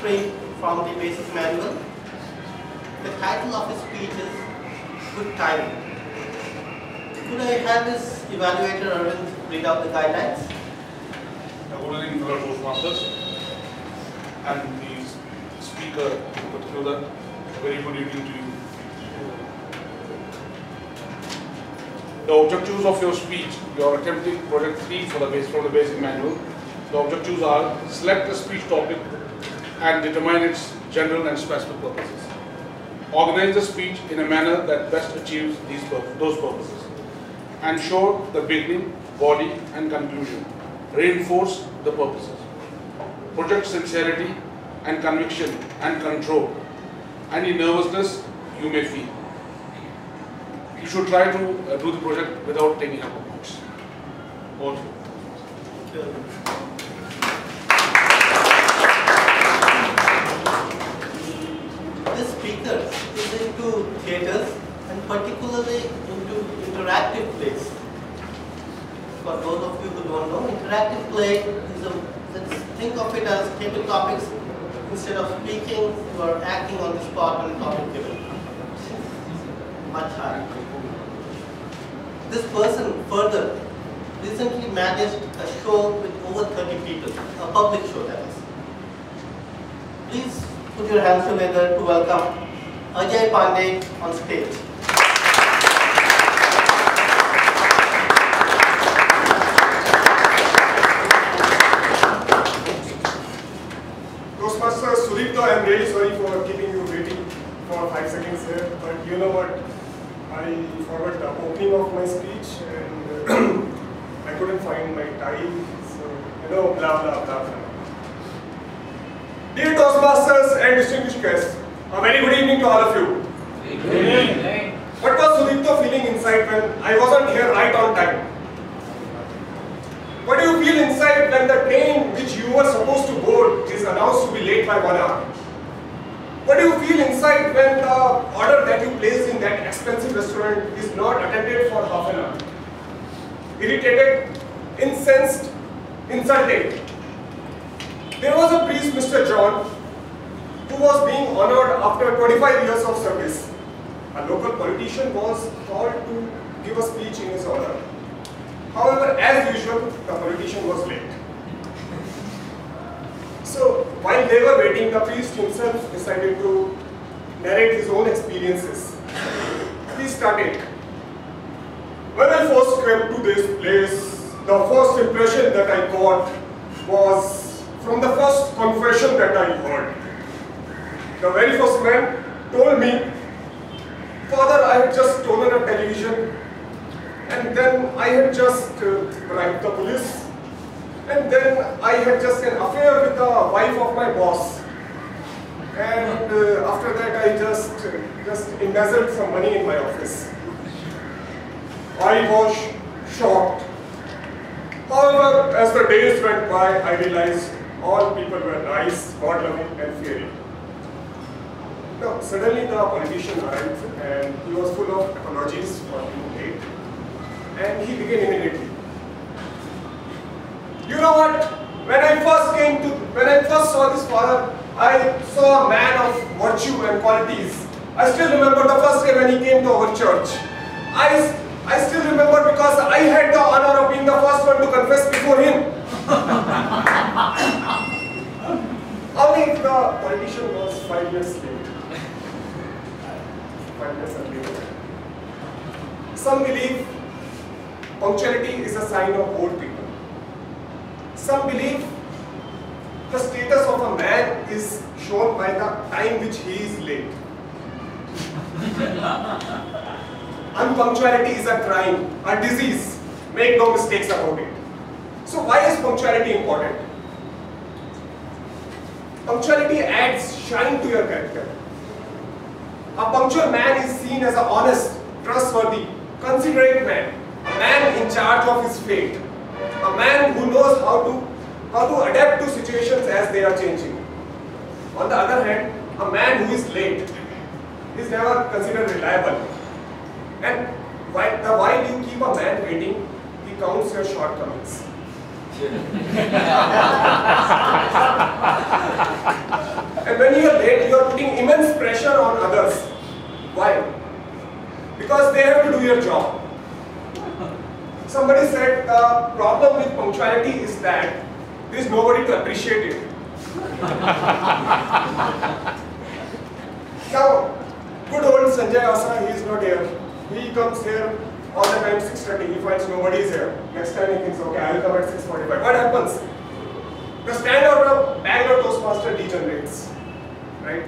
straight from the basic manual. The title of his speech is Good Timing. Could I have this evaluator Arvind read out the guidelines? Good evening, fellow Toastmasters, and the speaker in particular. A very good evening to you. The objectives of your speech, you are attempting project 3 from the basic manual. The objectives are: select a speech topic and determine its general and specific purposes. Organize the speech in a manner that best achieves those purposes. Ensure the beginning, body and conclusion. Reinforce the purposes. Project sincerity and conviction and control any nervousness you may feel. You should try to do the project without taking up notes. Also. This speaker is into theatres and particularly into interactive plays. For those of you who don't know, interactive play is let's think of it as table topics. Instead of speaking, you are acting on the spot on a topic given. Much higher. This person further recently managed a show with over 30 people, a public show that is. Please put your hands together to welcome AjayPandey on stage. Toastmaster Sudipto, I am really sorry for keeping you waiting for 5 seconds here, but you know what? I forgot the opening of my speech and I couldn't find my tie, so you know, blah blah blah blah. Dear Toastmasters and distinguished guests, a very good evening to all of you. Good evening. What was Sudipto feeling inside when I wasn't here right on time? What do you feel inside when the train which you were supposed to board is announced to be late by 1 hour? What do you feel inside when the order that you placed in that expensive restaurant is not attended for half an hour? Irritated, incensed, insulted. There was a priest, Mr. John, who was being honored after 25 years of service. A local politician was called to give a speech in his honor. However, as usual, the politician was late. So, while they were waiting, the priest himself decided to narrate his own experiences. He started. When I first came to this place, the first impression that I got was from the first confession that I heard. The very first man told me, "Father, I had just stolen a television, and then I had just bribed the police, and then I had just an affair with the wife of my boss, and after that I just embezzled some money in my office." I was shocked. However, as the days went by, I realized all people were nice, God-loving and fearing. Now, suddenly the politician arrived and he was full of apologies for being late, and he began immediately. You know what? When I first saw this father, I saw a man of virtue and qualities. I still remember the first day when he came to our church. I still remember because I had the honor of being the first one to confess before him. Only if the politician was 5 years late. 5 years later. Some believe punctuality is a sign of old people. Some believe the status of a man is shown by the time which he is late. Unpunctuality is a crime, a disease. Make no mistakes about it. So why is punctuality important? Punctuality adds shine to your character. A punctual man is seen as an honest, trustworthy, considerate man, a man in charge of his fate, a man who knows how to adapt to situations as they are changing. On the other hand, a man who is late is never considered reliable. And while you keep a man waiting, he counts your shortcomings. And when you are late, you are putting immense pressure on others. Why? Because they have to do your job. Somebody said the problem with punctuality is that there is nobody to appreciate it. Now, good old Sanjay Asa, he is not here. He comes here all the time 6:30. He finds nobody is here. Next time he thinks, okay, I will come at 6:45. What happens? The standard of Bangalore Toastmaster degenerates, right?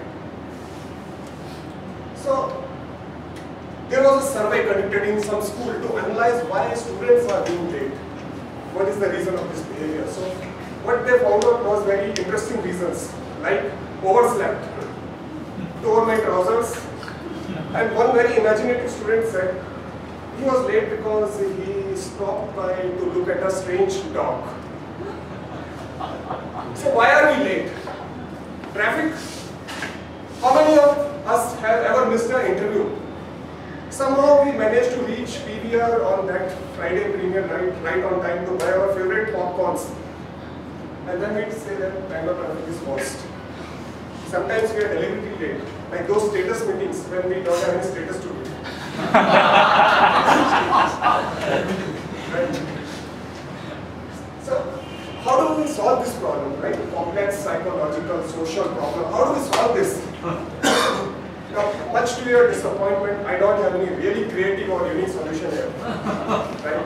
So, there was a survey conducted in some school to analyze why students are being late. What is the reason of this behavior? So, what they found out was very interesting reasons, like overslept, tore my trousers, and one very imaginative student said he was late because he stopped by to look at a strange dog. So why are we late? Traffic? How many of us have ever missed an interview? Somehow we managed to reach PVR on that Friday premiere night right on time to buy our favorite popcorns. And then we'd say that Bangalore traffic is worst. Sometimes we are deliberately late, like those status meetings when we don't have any status to do. Right? So, how do we solve this problem, right? Complex psychological, social problem. How do we solve this? Now, much to your disappointment, I don't have any really creative or unique solution here. Right?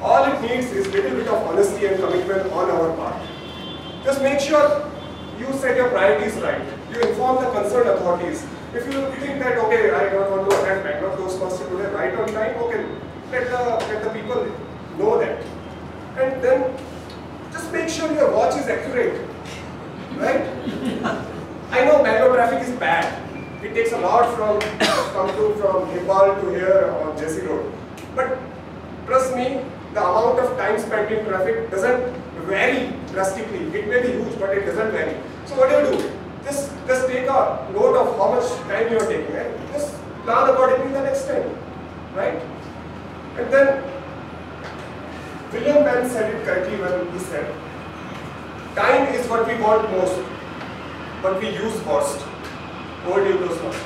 All it needs is a little bit of honesty and commitment on our part. Just make sure you set your priorities right. You inform the concerned authorities. If you think that, okay, I don't want to attend Bangalore Toastmaster today right on time, okay, let the people know that. And then just make sure your watch is accurate. Right? I know Bangalore traffic is bad. It takes a lot from Hipal to here on JC Road. But trust me, the amount of time spent in traffic doesn't vary drastically. It may be huge, but it doesn't vary. So what do? Just take a note of how much time you are taking, right? Just plan accordingly the next time, right? And then William Penn said it correctly when he said, time is what we want most, but we use worst. Over to you, Toastmaster.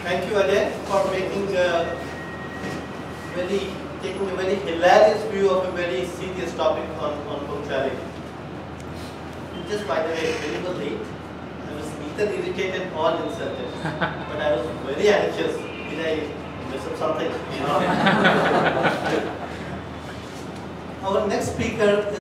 Thank you, Ajay, for taking a very hilarious view of a very serious topic on punctuality. Just by the way, when you were late, I was neither irritated or insulted, but I was very anxious. Did I mess up something? Our next speaker is